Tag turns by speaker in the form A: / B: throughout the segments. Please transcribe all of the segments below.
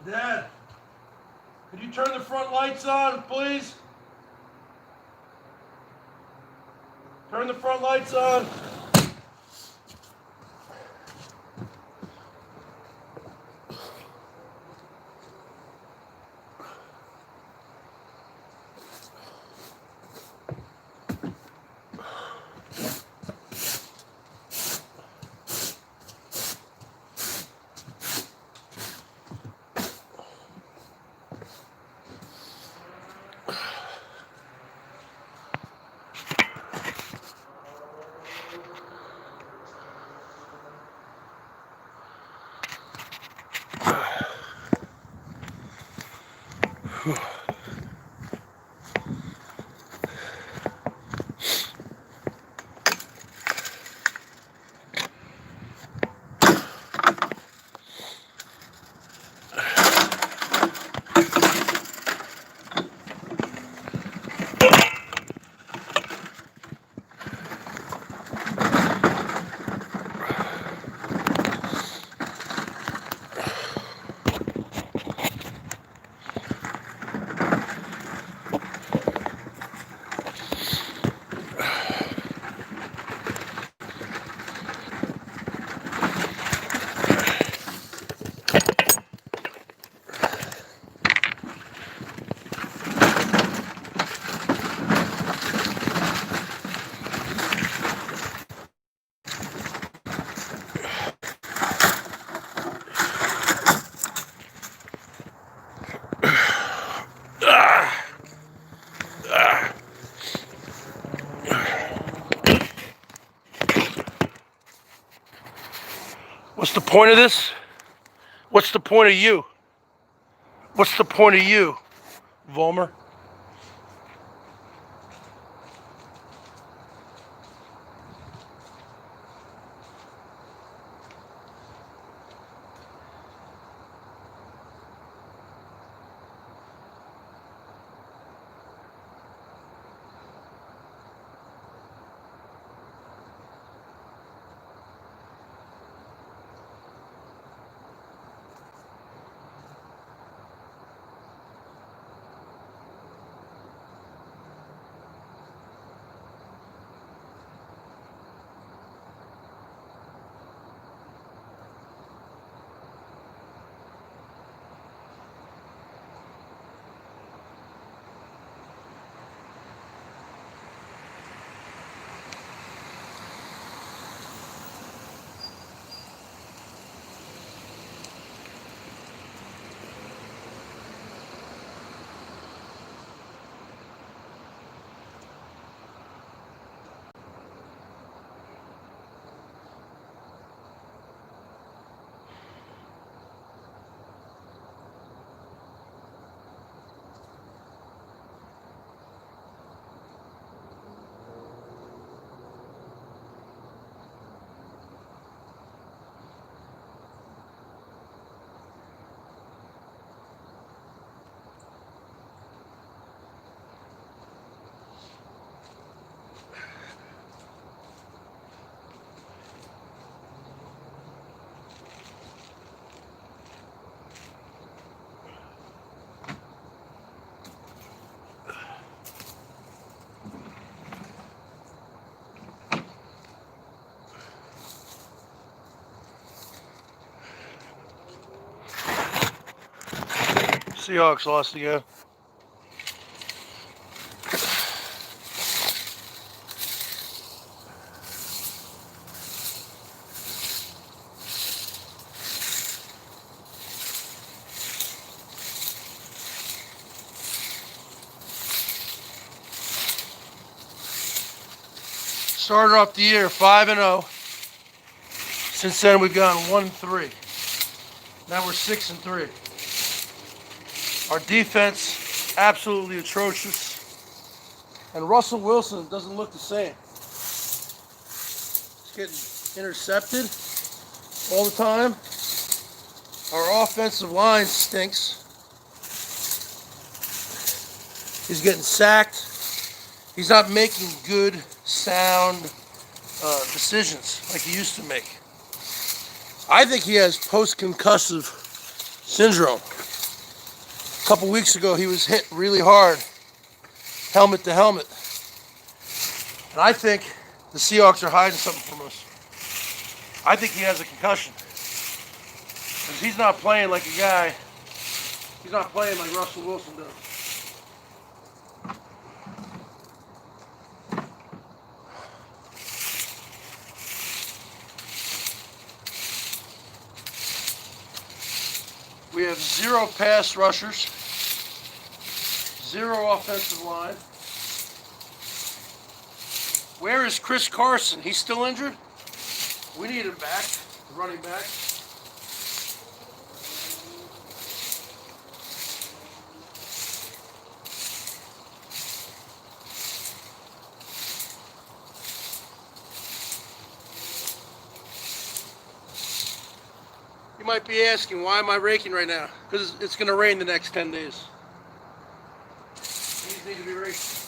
A: Dad, could you turn the front lights on, please? Turn the front lights on. What's the point of this? What's the point of you? What's the point of you, Volmer? Seahawks lost again. Started off the year 5-0. Since then we've gone 1-3. Now we're 6-3. Our defense absolutely atrocious, and Russell Wilson doesn't look the same. He's getting intercepted all the time. Our offensive line stinks. He's getting sacked. He's not making good, sound decisions like he used to make. I think he has post-concussive syndrome. A couple weeks ago, he was hit really hard, helmet to helmet. And I think the Seahawks are hiding something from us. I think he has a concussion. Because he's not playing like a guy. He's not playing like Russell Wilson does. We have 0 pass rushers, 0 offensive line. Where is Chris Carson? He's still injured? We need him back, running back. You might be asking, why am I raking right now? Because it's going to rain the next 10 days. These need to be raked.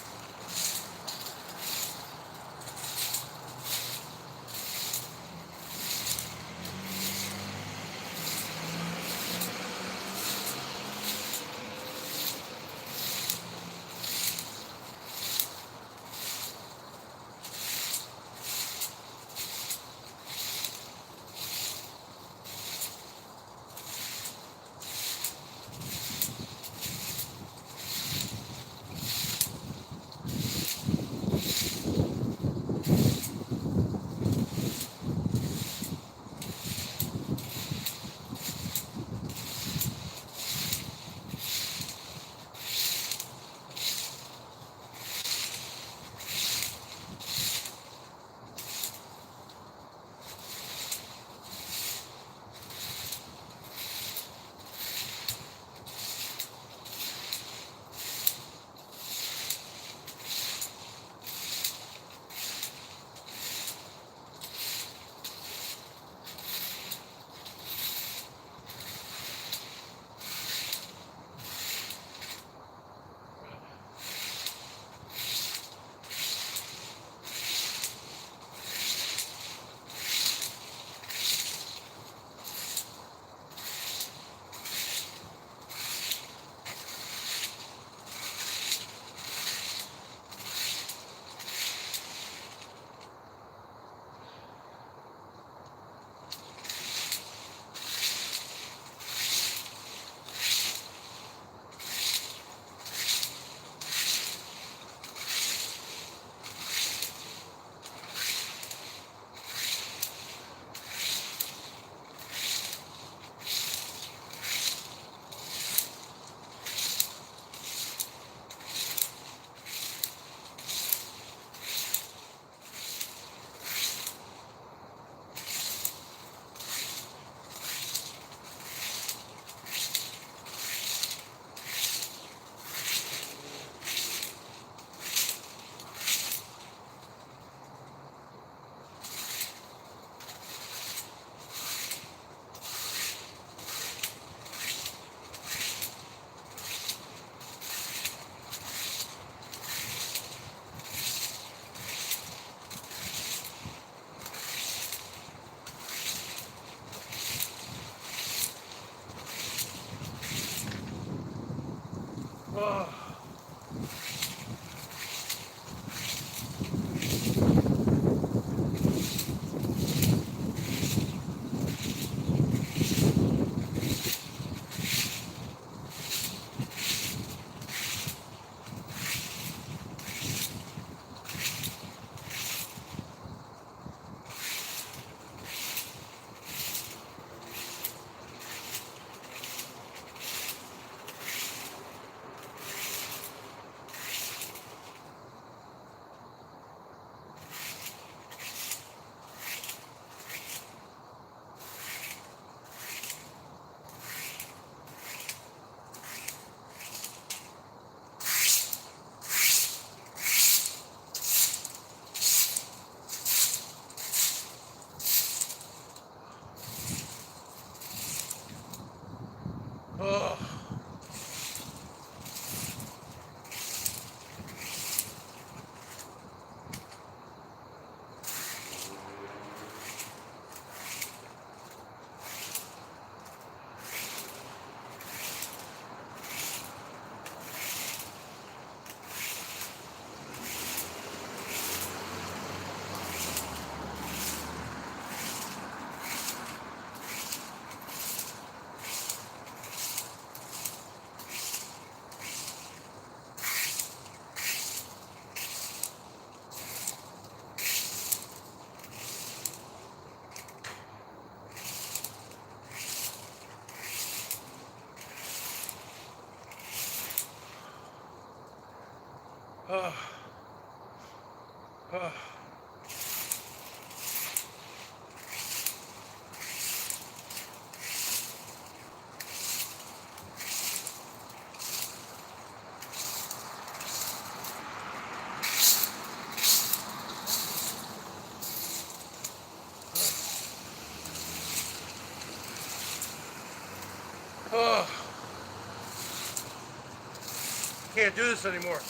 A: Can't do this anymore.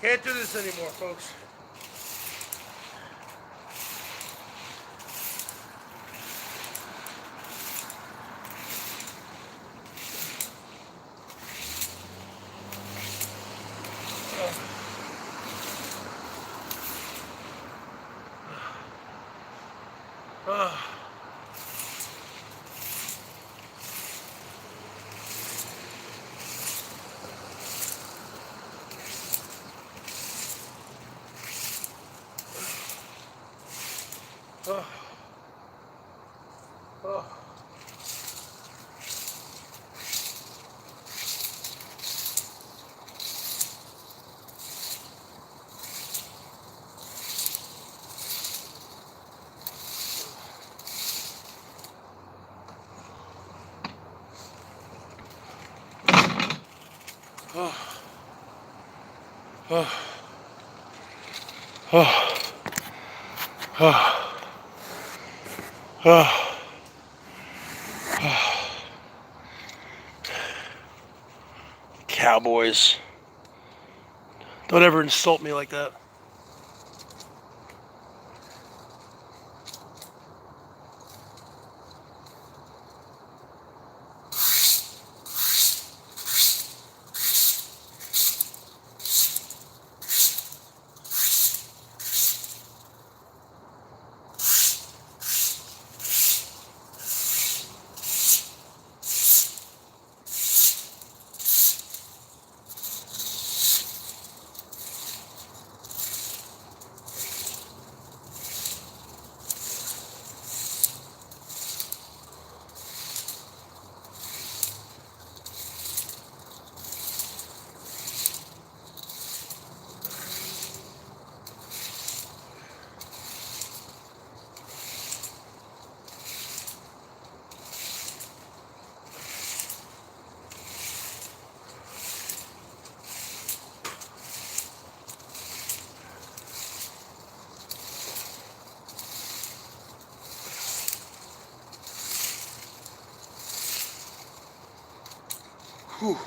A: Can't do this anymore, folks. Cowboys. Don't ever insult me like that. Whew.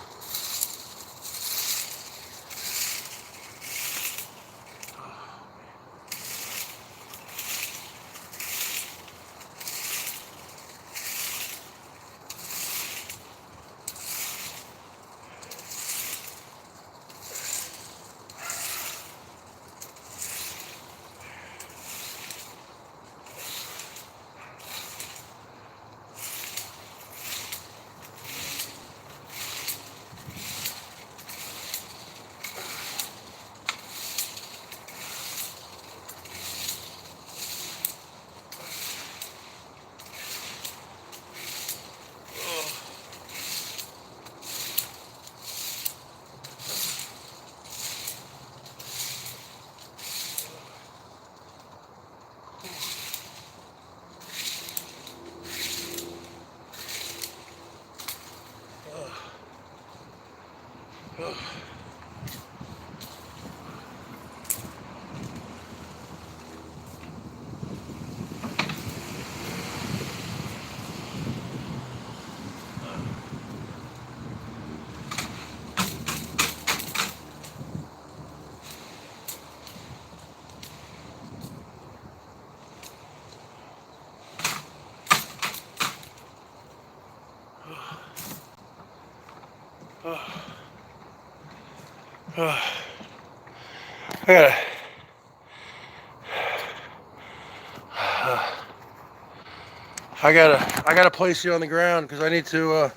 A: I gotta place you on the ground because I need to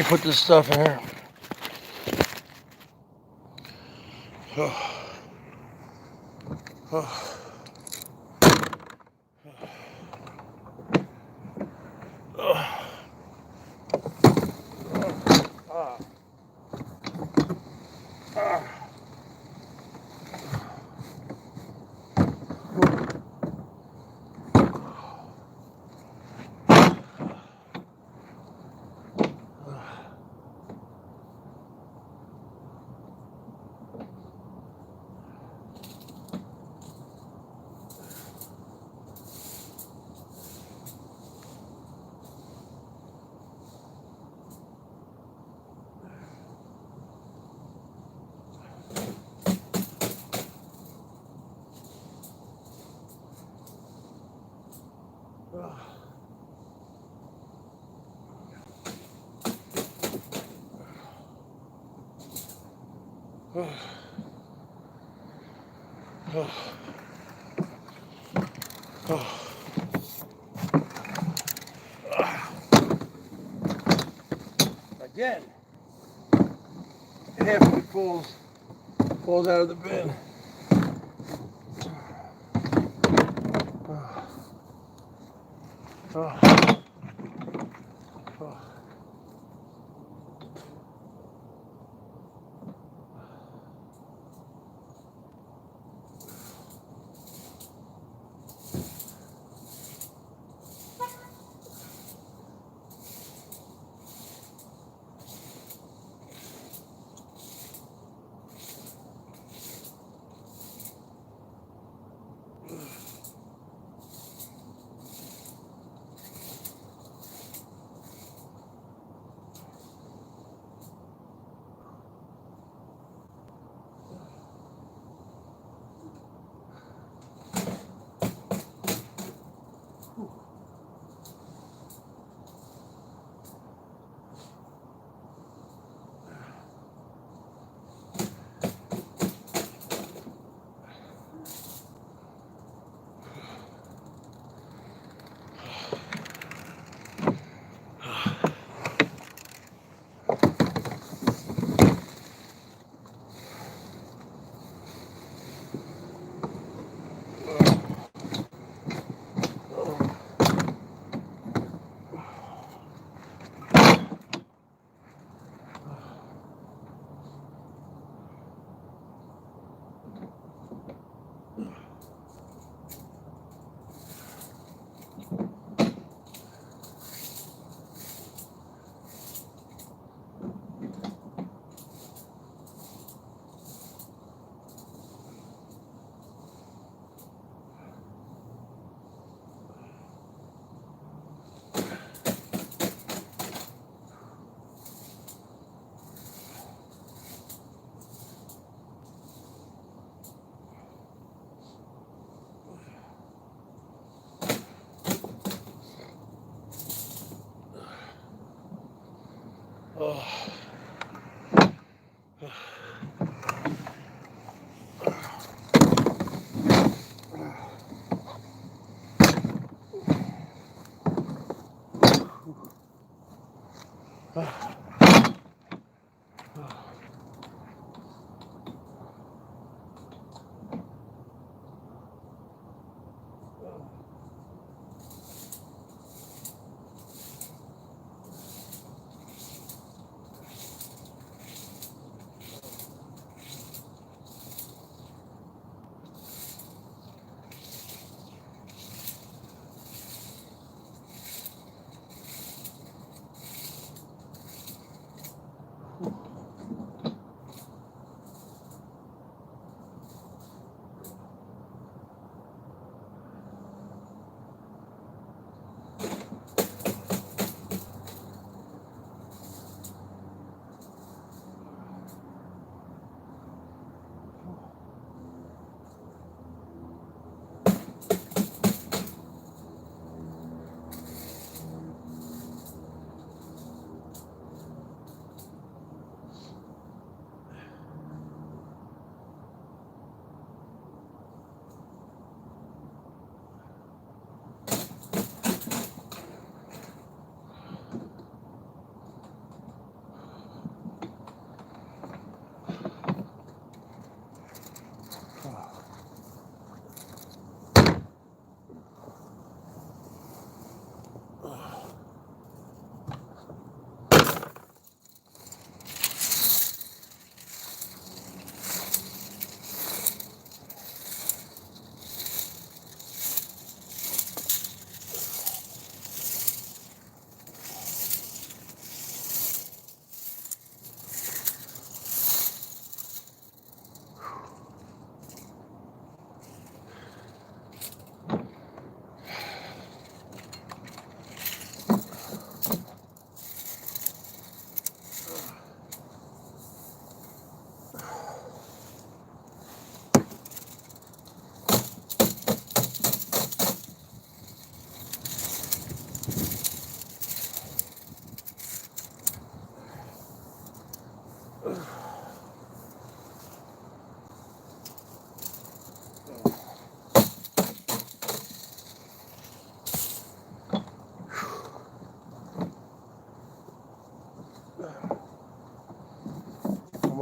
A: put this stuff in here. Again, half of it falls out of the bin.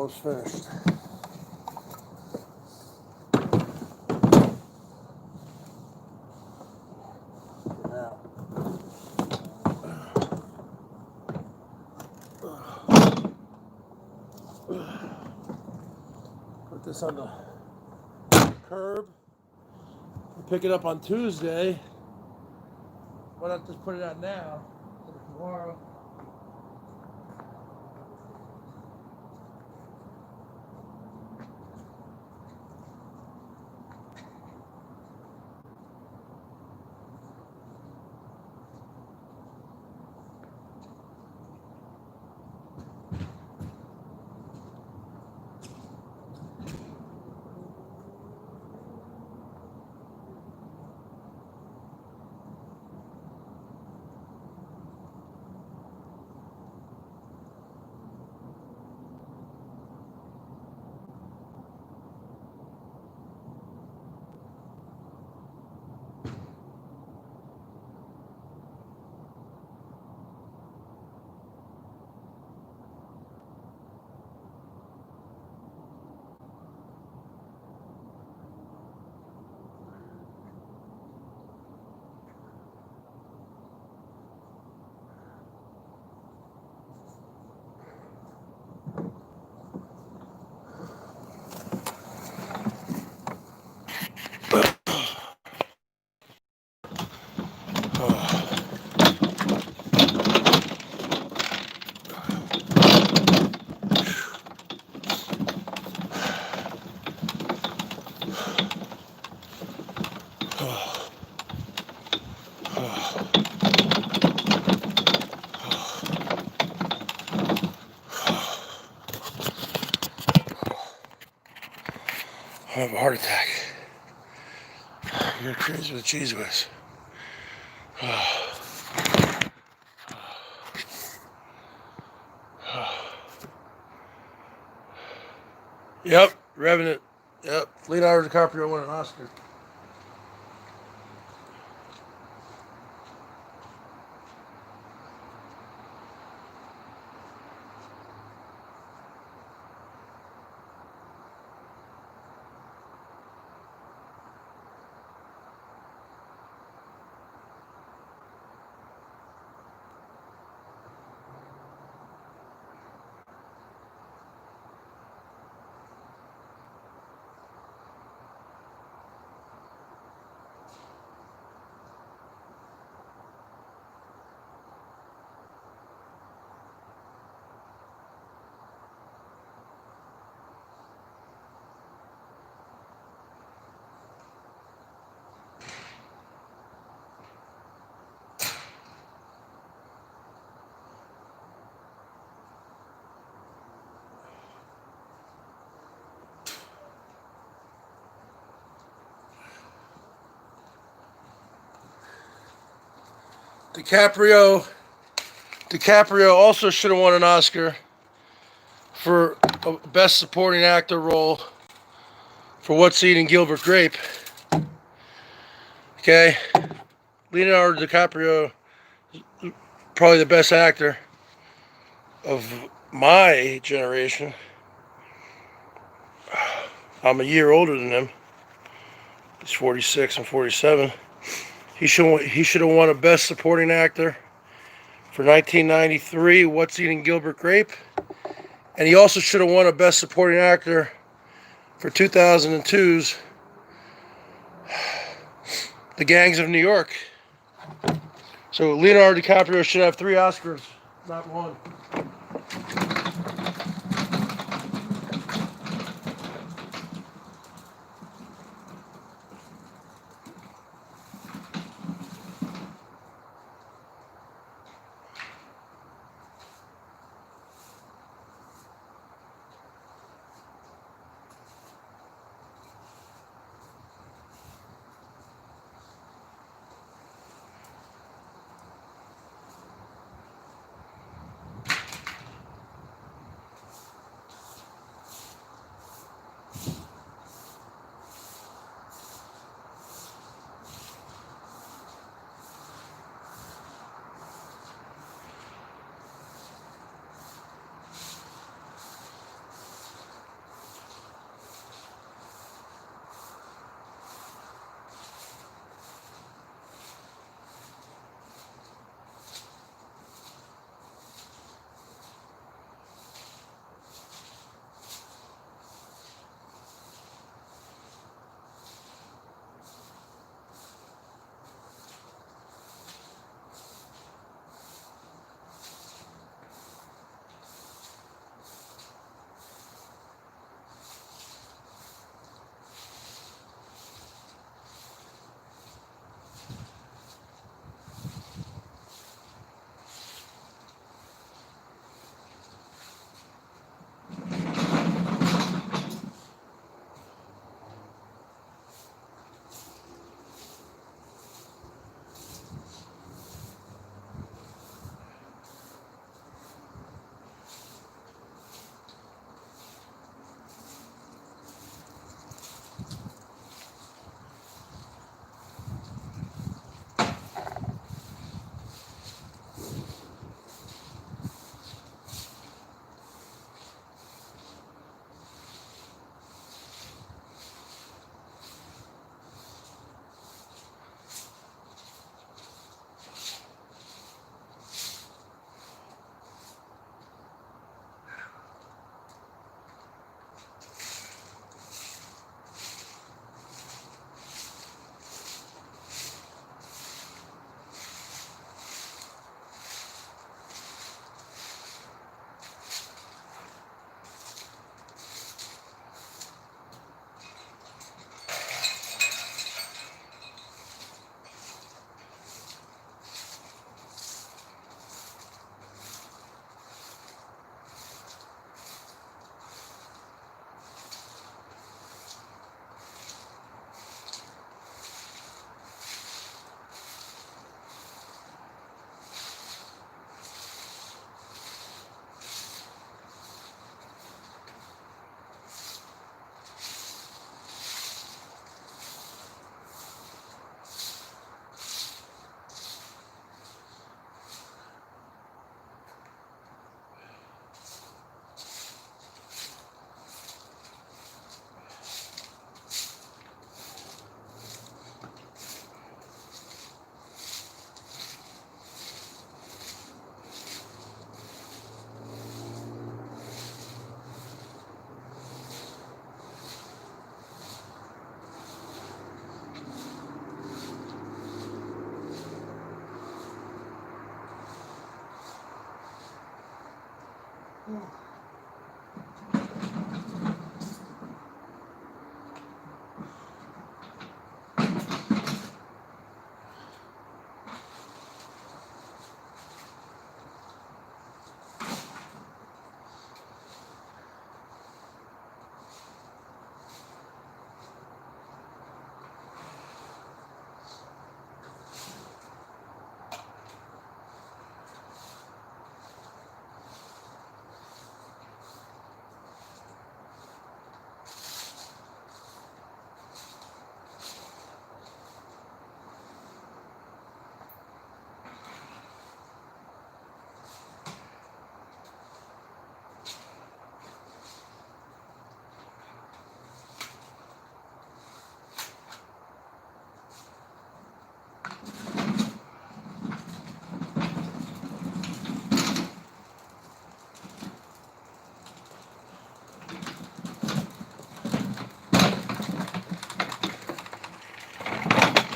A: almost finished. Now, put this on the curb. We'll pick it up on Tuesday. Why not just put it out now? For tomorrow. I have a heart attack. You're crazy with cheese whiz. Yep, Revenant. Yep, Leonardo DiCaprio won an Oscar. DiCaprio also should have won an Oscar for a Best Supporting Actor role for What's Eating Gilbert Grape. Okay, Leonardo DiCaprio, probably the best actor of my generation. I'm a year older than him. He's 46 and 47. He should have won a Best Supporting Actor for 1993, What's Eating Gilbert Grape. And he also should have won a Best Supporting Actor for 2002's The Gangs of New York. So Leonardo DiCaprio should have 3 Oscars, not 1.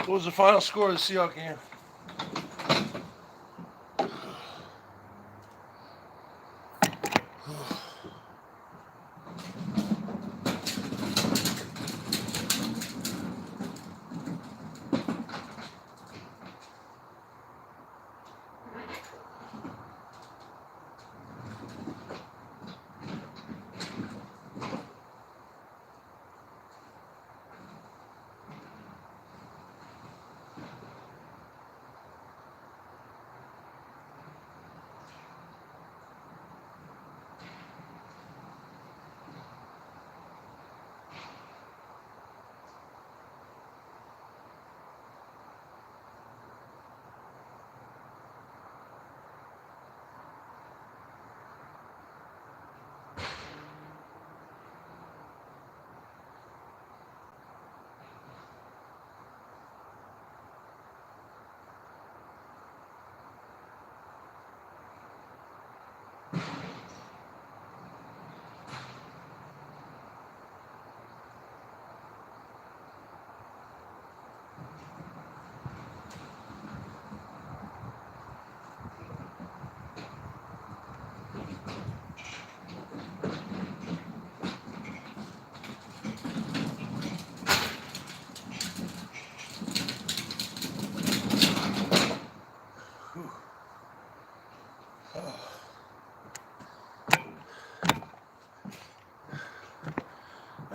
A: What was the final score of the Seahawks game?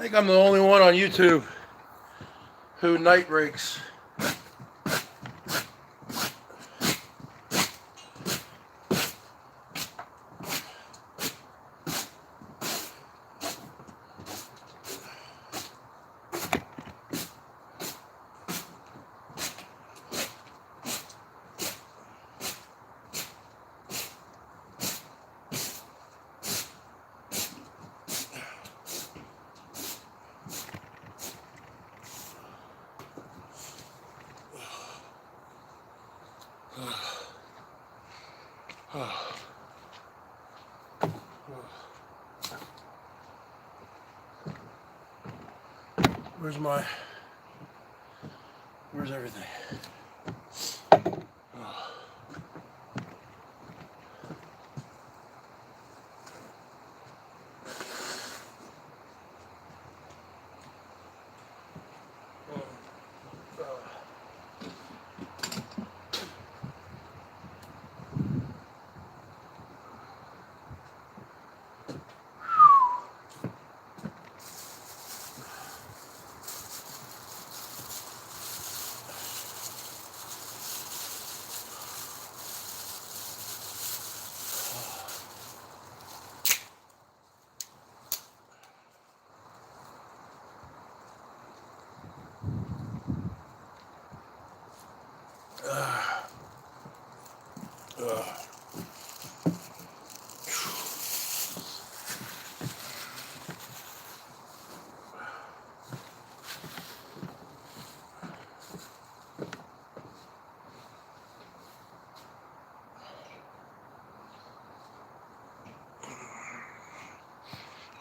A: I think I'm the only one on YouTube who night rakes. Where's everything?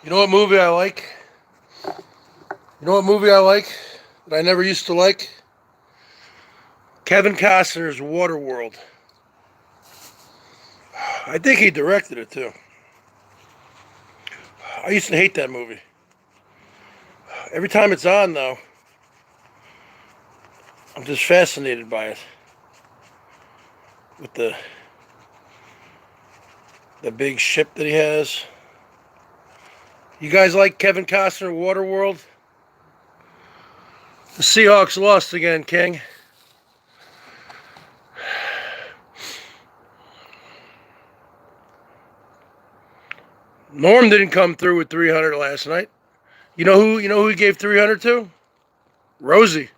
A: You know what movie I like? You know what movie I like that I never used to like? Kevin Costner's Waterworld. I think he directed it too. I used to hate that movie. Every time it's on, though, I'm just fascinated by it. With the big ship that he has. You guys like Kevin Costner, Waterworld? The Seahawks lost again, King. Norm didn't come through with 300 last night. You know who he gave 300 to? Rosie.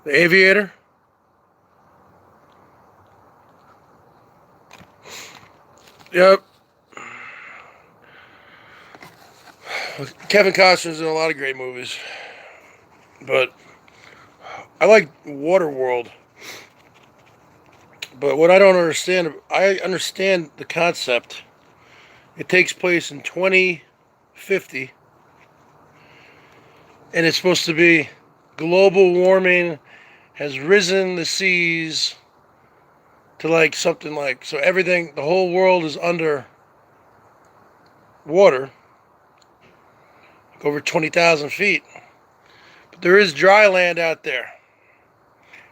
A: The Aviator. Yep. Kevin Costner's in a lot of great movies. But I like Waterworld. But what I don't understand, I understand the concept. It takes place in 2050. And it's supposed to be global warming has risen the seas to like something like, so everything, the whole world is under water, like over 20,000 feet. But there is dry land out there.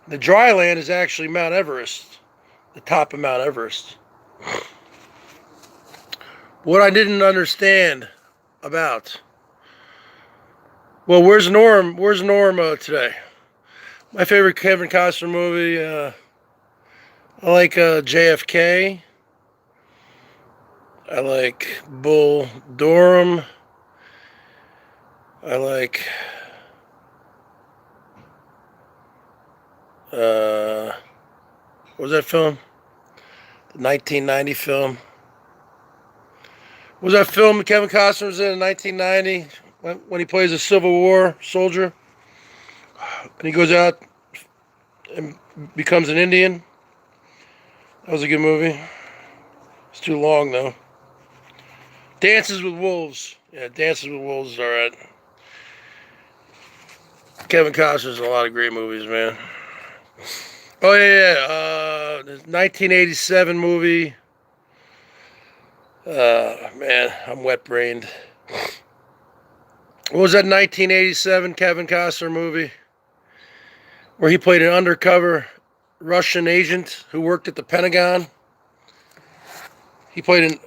A: The dry land is actually Mount Everest, the top of Mount Everest. What I didn't understand about, well, where's Norm? Where's Norm today? My favorite Kevin Costner movie, I like JFK. I like Bull Durham. I like what was that film? The 1990 film. What was that film Kevin Costner was in 1990 when he plays a Civil War soldier? And he goes out and becomes an Indian. That was a good movie. It's too long, though. Dances with Wolves. Yeah, Dances with Wolves is alright. Kevin Costner's in a lot of great movies, man. Oh, yeah. The 1987 movie. Man, I'm wet-brained. What was that 1987 Kevin Costner movie where he played an undercover Russian agent who worked at the Pentagon? He played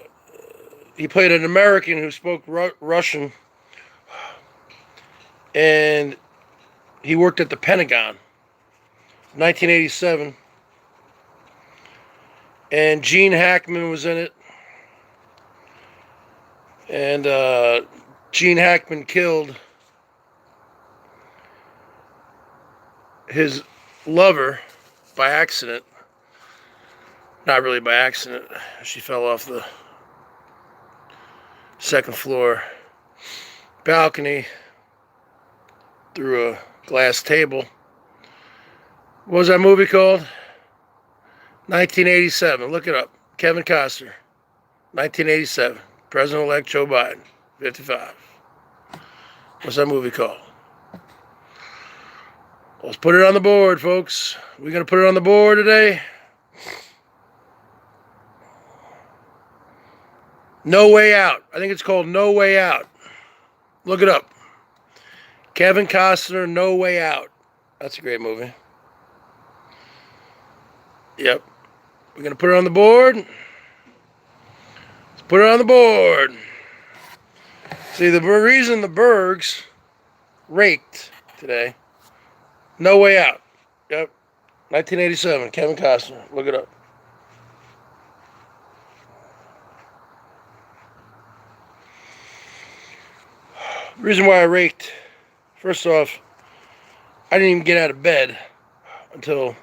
A: an American who spoke Russian, and he worked at the Pentagon. 1987, and Gene Hackman was in it, and Gene Hackman killed his lover by accident. Not really by accident. She fell off the second floor balcony through a glass table. What was that movie called? 1987. Look it up. Kevin Costner. 1987. President-elect Joe Biden. 55. What's that movie called? Let's put it on the board, folks. We're going to put it on the board today. No Way Out. I think it's called No Way Out. Look it up. Kevin Costner, No Way Out. That's a great movie. Yep. We're going to put it on the board. Let's put it on the board. See, the reason the Bergs raked today, No Way Out. Yep. 1987, Kevin Costner. Look it up. The reason why I raked, first off, I didn't even get out of bed until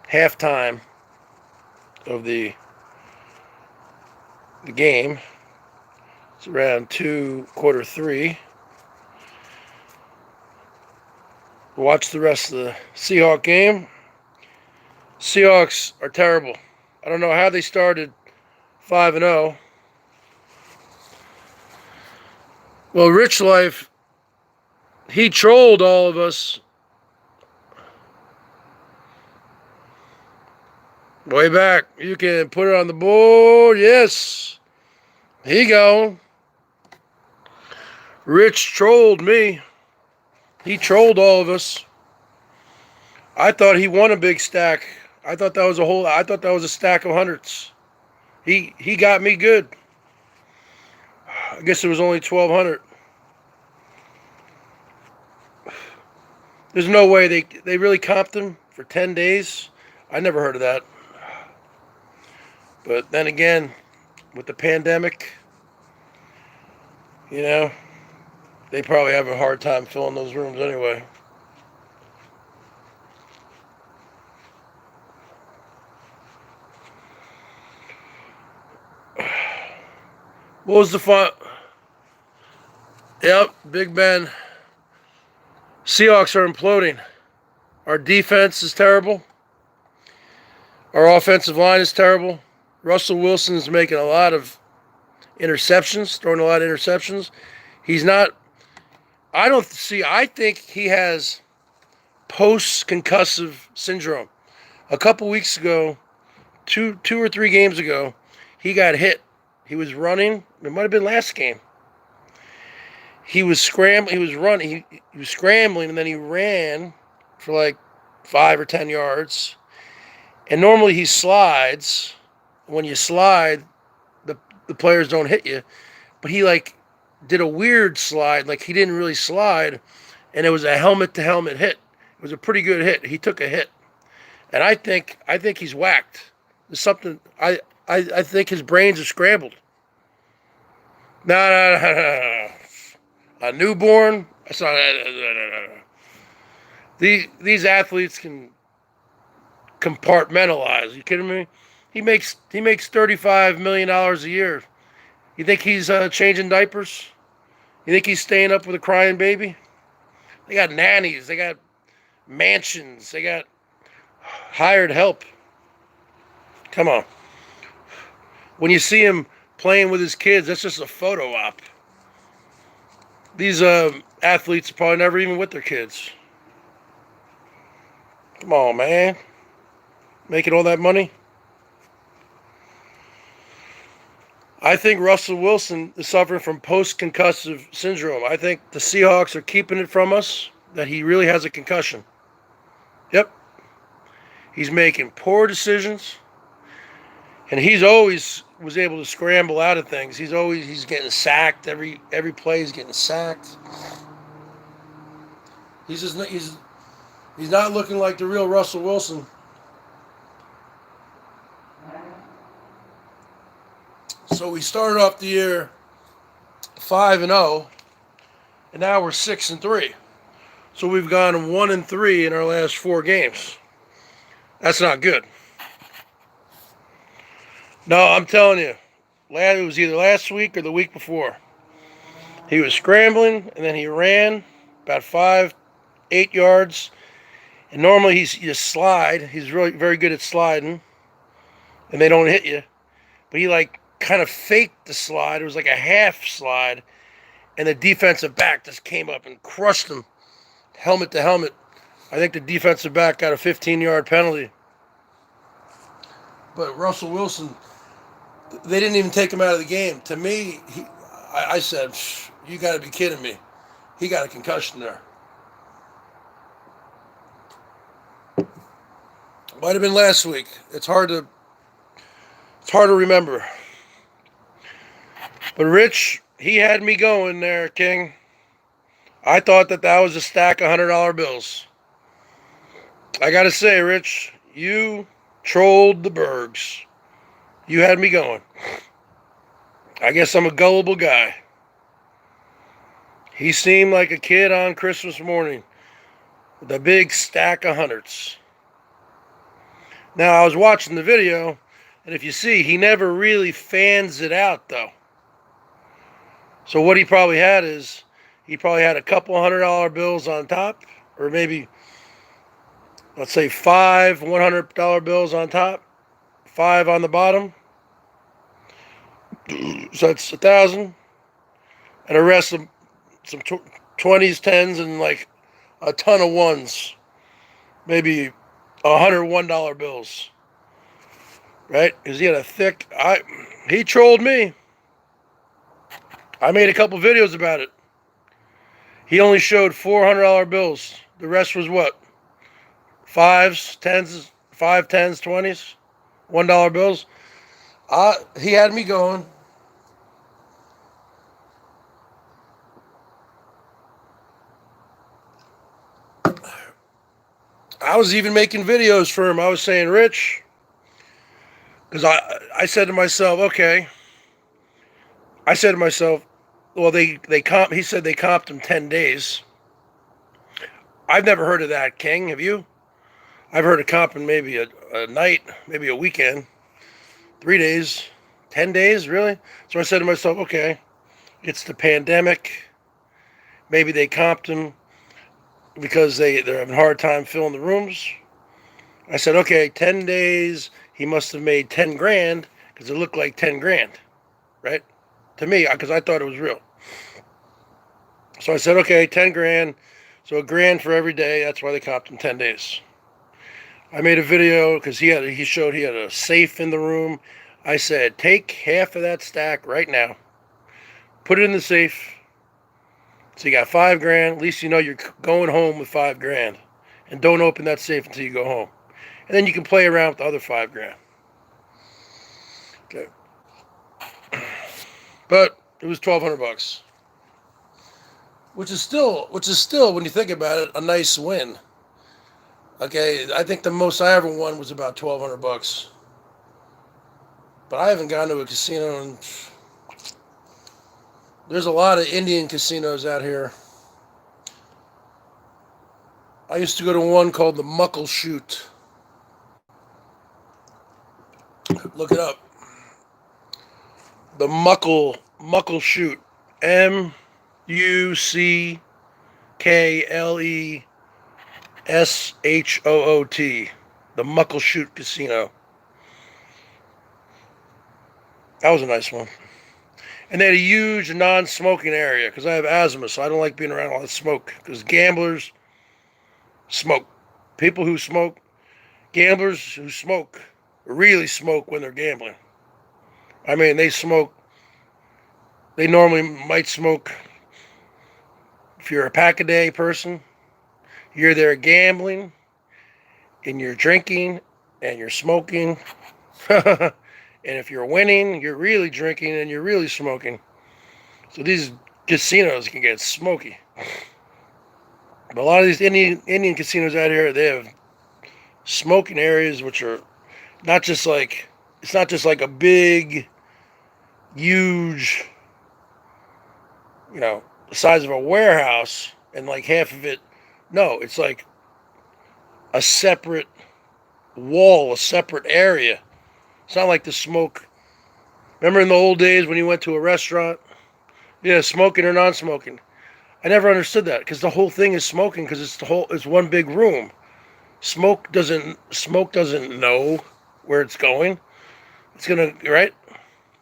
A: halftime of the game. It's around quarter three. Watch the rest of the Seahawks game. Seahawks are terrible. I don't know how they started 5-0. Well, Rich Life He trolled all of us way back. You can put it on the board. Yes. Here you go. Rich trolled me. He trolled all of us. I thought he won a big stack. I thought that was a stack of hundreds. He got me good. I guess it was only 1,200. There's no way they really comped him for 10 days. I never heard of that. But then again, with the pandemic, you know, they probably have a hard time filling those rooms anyway. What was the fun? Yep, Big Ben. Seahawks are imploding. Our defense is terrible. Our offensive line is terrible. Russell Wilson's making a lot of interceptions, throwing a lot of interceptions. He's not. I think he has post-concussive syndrome. A couple weeks ago, two or three games ago, he got hit. He was running. It might have been last game. He was scrambling. He was running. He was scrambling, and then he ran for like 5 or 10 yards. And normally he slides. When you slide, the players don't hit you. But he did a weird slide, like he didn't really slide, and it was a helmet-to-helmet hit. It was a pretty good hit. He took a hit, and I think he's whacked. There's something. I think his brains are scrambled. No. A newborn. That's not. These athletes can compartmentalize. You kidding me? He makes $35 million a year. You think he's changing diapers? You think he's staying up with a crying baby? They got nannies. They got mansions. They got hired help. Come on. When you see him playing with his kids, that's just a photo op. These athletes are probably never even with their kids. Come on, man. Making all that money. I think Russell Wilson is suffering from post-concussive syndrome. I think the Seahawks are keeping it from us that he really has a concussion. Yep. He's making poor decisions. And he's always was able to scramble out of things. He's getting sacked. Every play he's getting sacked. He's not looking like the real Russell Wilson. So we started off the year 5-0, and now we're 6-3. So we've gone 1-3 in our last 4 games. That's not good. No, I'm telling you, it was either last week or the week before. He was scrambling, and then he ran about 5-8 yards. And normally you slide. He's really very good at sliding, and they don't hit you. But he kind of faked the slide. It was like a half slide, and the defensive back just came up and crushed him, helmet to helmet. I think the defensive back got a 15-yard penalty. But Russell Wilson, they didn't even take him out of the game. To me, I said, you got to be kidding me. He got a concussion there. Might have been last week. It's hard to remember. But Rich, he had me going there, King. I thought that was a stack of $100 bills. I got to say, Rich, you trolled the Bergs. You had me going. I guess I'm a gullible guy. He seemed like a kid on Christmas morning with a big stack of hundreds. Now, I was watching the video, and if you see, he never really fans it out, though. So what he probably had a couple $100 bills on top, or maybe, let's say 5 $100 bills on top, 5 on the bottom. So that's 1,000, and the rest of some 20s, 10s, and like a ton of ones. Maybe $101 bills. Right? Because he had a thick. He trolled me. I made a couple videos about it. He only showed $400 bills. The rest was what? Fives, tens, 5, 10s, 20s, $1 bills. He had me going. I was even making videos for him. I was saying, Rich, because I said to myself, okay. I said to myself, well, he said they comped him 10 days. I've never heard of that, King. Have you? I've heard of comping maybe a night, maybe a weekend, 3 days, 10 days, really? So I said to myself, okay, it's the pandemic. Maybe they comped him because they're having a hard time filling the rooms. I said, okay, 10 days, he must have made 10 grand because it looked like 10 grand, right? To me, because I thought it was real. So I said, okay, 10 grand. So a grand for every day. That's why they comped him 10 days. I made a video because he showed he had a safe in the room. I said, take half of that stack right now. Put it in the safe. So you got 5 grand. At least you know you're going home with 5 grand. And don't open that safe until you go home. And then you can play around with the other 5 grand. Okay. But it was $1,200. Which is still, when you think about it, a nice win. Okay, I think the most I ever won was about $1,200. But I haven't gone to a casino, and there's a lot of Indian casinos out here. I used to go to one called the Muckleshoot. Look it up. The Muckleshoot. MUCKLESHOOT. The Muckleshoot Casino. That was a nice one. And they had a huge non-smoking area because I have asthma, so I don't like being around all that smoke. Because gamblers smoke. People who smoke, gamblers who smoke, really smoke when they're gambling. I mean, they smoke. They normally might smoke. If you're a pack-a-day person, you're there gambling, and you're drinking, and you're smoking. And if you're winning, you're really drinking, and you're really smoking. So these casinos can get smoky. But a lot of these Indian casinos out here, they have smoking areas which are not just like, it's not just like a big, huge, the size of a warehouse and like half of it. No, it's like a separate wall, a separate area. It's not like the smoke. Remember in the old days when you went to a restaurant? Yeah, smoking or non-smoking. I never understood that because the whole thing is smoking because it's one big room. Smoke doesn't know where it's going. It's gonna, right?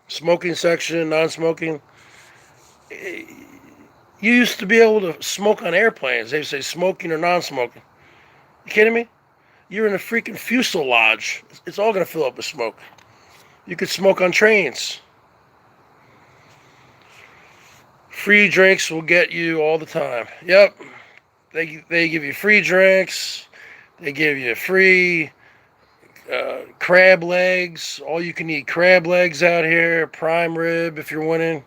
A: Smoking section, non-smoking. You used to be able to smoke on airplanes. They say smoking or non-smoking. You kidding me? You're in a freaking fuselage. It's all gonna fill up with smoke. You could smoke on trains. Free drinks will get you all the time. Yep. They give you free drinks. They give you free crab legs. All you can eat crab legs out here. Prime rib if you're winning.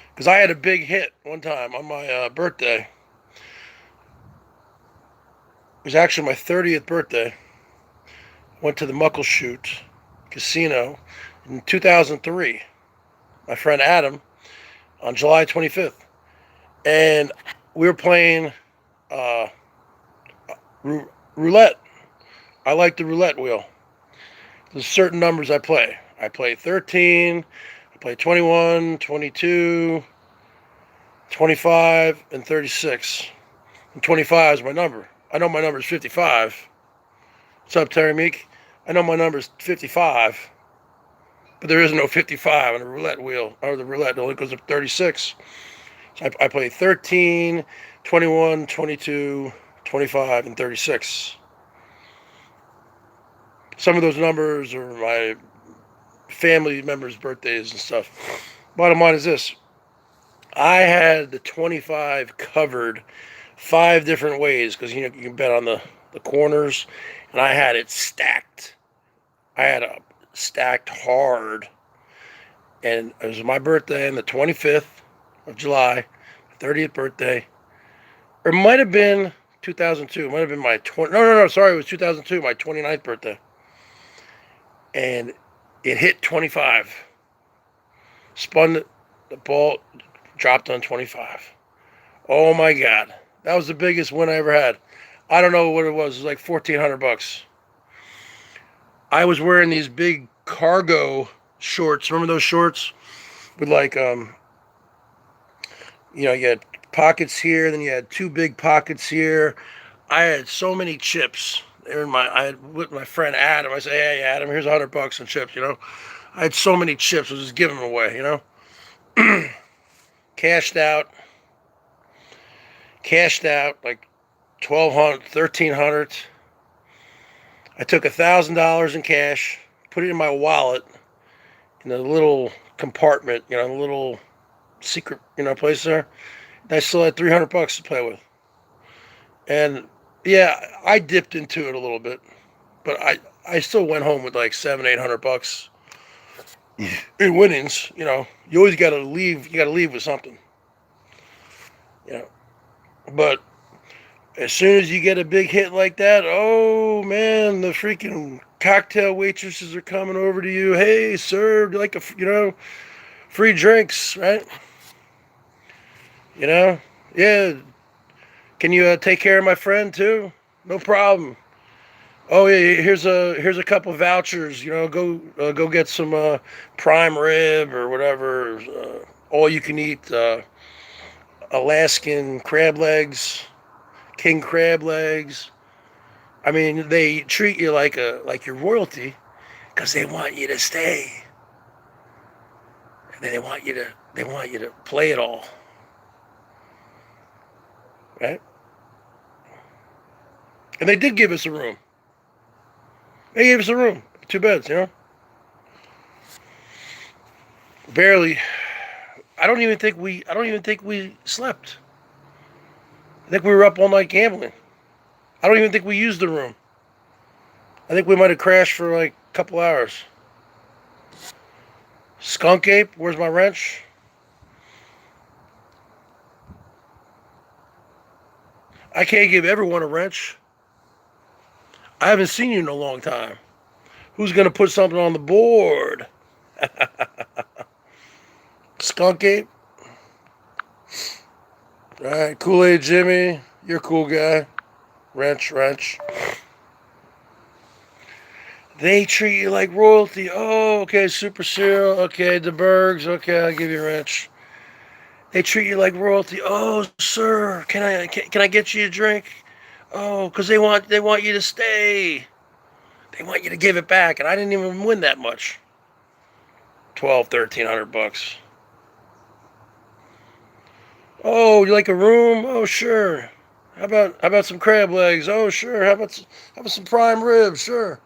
A: Because I had a big hit one time on my birthday. It was actually my 30th birthday. Went to the Muckleshoot Casino in 2003. My friend Adam on July 25th. And we were playing roulette. I like the roulette wheel. There's certain numbers I play. I play 13, I play 21, 22, 25, and 36. And 25 is my number. I know my number is 55. What's up, Terry Meek? I know my number is 55. But there is no 55 on the roulette wheel. Or the roulette only goes up 36. So I play 13, 21, 22, 25, and 36. Some of those numbers are my family members' birthdays and stuff. Bottom line is this. I had the 25 covered 5 different ways because you can bet on the corners, and I had it stacked. I had it stacked hard, and it was my birthday on the 25th of July, 30th birthday. Or it might have been 2002. It might have been my 20. No. Sorry, it was 2002, my 29th birthday. And it hit 25. Spun the ball, dropped on 25. Oh my God. That was the biggest win I ever had. I don't know what it was. It was like $1,400. I was wearing these big cargo shorts. Remember those shorts? With like, you had pockets here, then you had 2 big pockets here. I had so many chips. I had with my friend Adam. I said, "Hey Adam, here's $100 in chips." I had so many chips. I was just giving them away. Cashed out like 1,200, 1,300. I took $1,000 in cash, put it in my wallet in a little compartment, a little secret, place there. And I still had $300 to play with. And yeah, I dipped into it a little bit, but I still went home with like $700-800 in winnings. You always got to leave. You got to leave with something. But as soon as you get a big hit like that, oh man, the freaking cocktail waitresses are coming over to you. Hey, sir, do you like free drinks, right? Yeah. Can you take care of my friend too? No problem. Oh yeah, here's a couple vouchers. Go get some prime rib or whatever. All you can eat Alaskan crab legs, king crab legs. I mean, they treat you like you're royalty because they want you to stay. And they want you to play it all, right? And they did give us a room. They gave us a room, 2 beds, Barely. I don't even think we slept. I think we were up all night gambling. I don't even think we used the room. I think we might have crashed for like a couple hours. Skunk Ape, where's my wrench? I can't give everyone a wrench. I haven't seen you in a long time. Who's going to put something on the board? Skunk Ape? All right, Kool-Aid Jimmy, you're a cool guy. Wrench. They treat you like royalty. Oh, okay, Super Cereal. Okay, the BERGS. Okay, I'll give you a wrench. They treat you like royalty. Oh, sir, can I get you a drink? Oh, because they want you to stay. They want you to give it back, and I didn't even win that much. $1,200-1,300. Oh, you like a room? Oh, sure. How about some crab legs? Oh, sure. How about some prime ribs? Sure.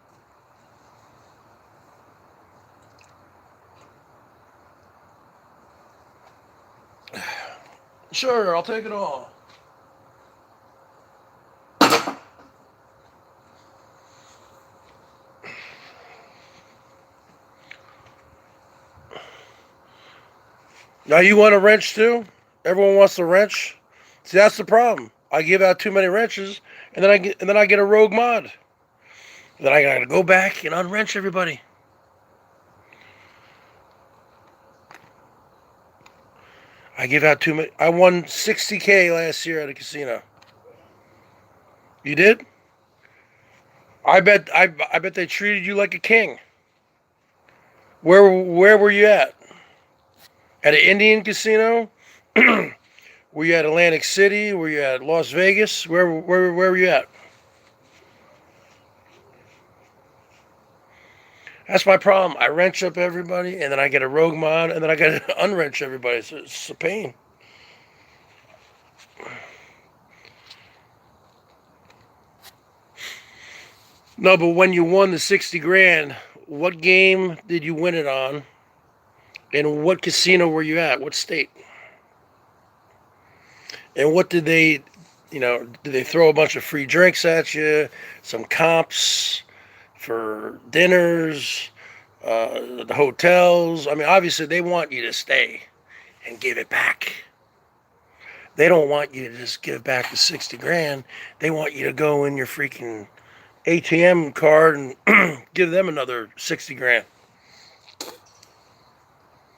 A: Sure, I'll take it all. Now you want a wrench too? Everyone wants a wrench. See, that's the problem. I give out too many wrenches, and then I get a rogue mod. Then I gotta go back and unwrench everybody. I give out too many. I won $60K last year at a casino. You did? I bet they treated you like a king. Where were you at? At an Indian casino? Were you at Atlantic City? Were you at Las Vegas? Where were you at? That's my problem. I wrench up everybody, and then I get a rogue mod, and then I got to unwrench everybody. So it's a pain. No, but when you won the 60 grand, what game did you win it on? And what casino were you at? What state? And what did they, did they throw a bunch of free drinks at you? Some comps for dinners, the hotels? I mean, obviously, they want you to stay and give it back. They don't want you to just give back the 60 grand. They want you to go in your freaking ATM card and give them another 60 grand.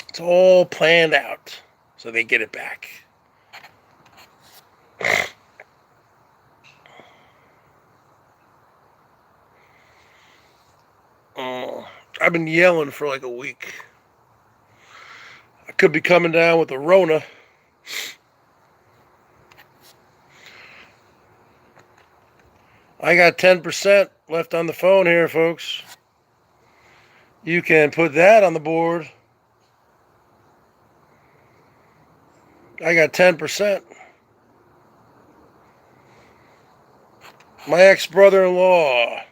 A: It's all planned out so they get it back. I've been yelling for like a week. I could be coming down with a Rona. I got 10% left on the phone here, folks. You can put that on the board. I got 10%. My ex-brother-in-law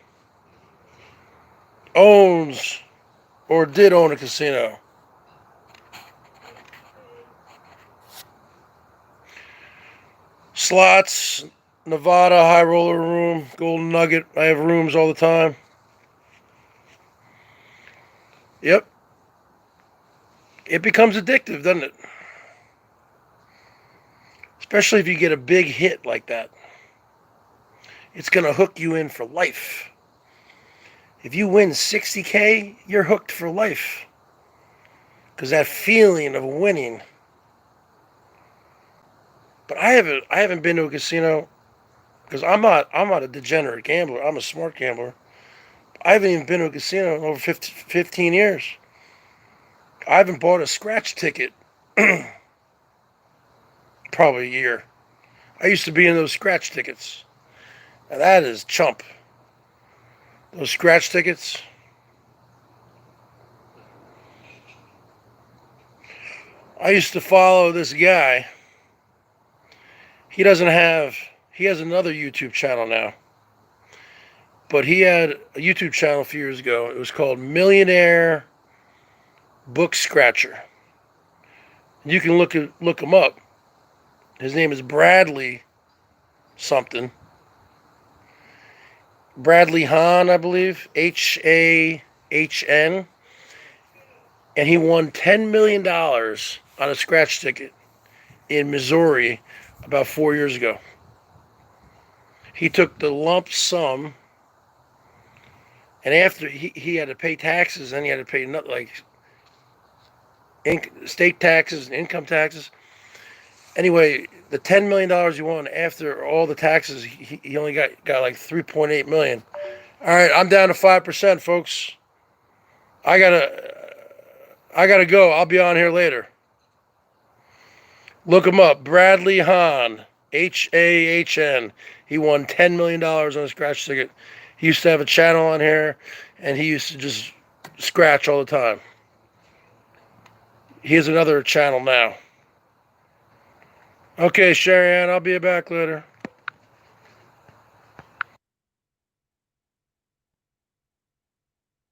A: owns or did own a casino. Slots, Nevada, high roller room, Golden Nugget. I have rooms all the time. Yep. It becomes addictive, doesn't it? Especially if you get a big hit like that. It's going to hook you in for life. If you win 60K, you're hooked for life. Because that feeling of winning. But I haven't been to a casino because I'm not a degenerate gambler. I'm a smart gambler. I haven't even been to a casino in over 15 years. I haven't bought a scratch ticket probably a year. I used to be in those scratch tickets. Now that is chump. Those scratch tickets. I used to follow this guy. He has another YouTube channel now. But he had a YouTube channel a few years ago. It was called Millionaire Book Scratcher. You can look him up. His name is Bradley something. Bradley Hahn, I believe. Hahn. And he won $10 million on a scratch ticket in Missouri about 4 years ago. He took the lump sum, and after he had to pay taxes, and he had to pay state taxes and income taxes. Anyway, the $10 million he won after all the taxes, he only got like $3.8 million. All right, I'm down to 5%, folks. I gotta go. I'll be on here later. Look him up, Bradley Hahn, Hahn. He won $10 million on a scratch ticket. He used to have a channel on here, and he used to just scratch all the time. He has another channel now. Okay, Sherry Ann, I'll be back later.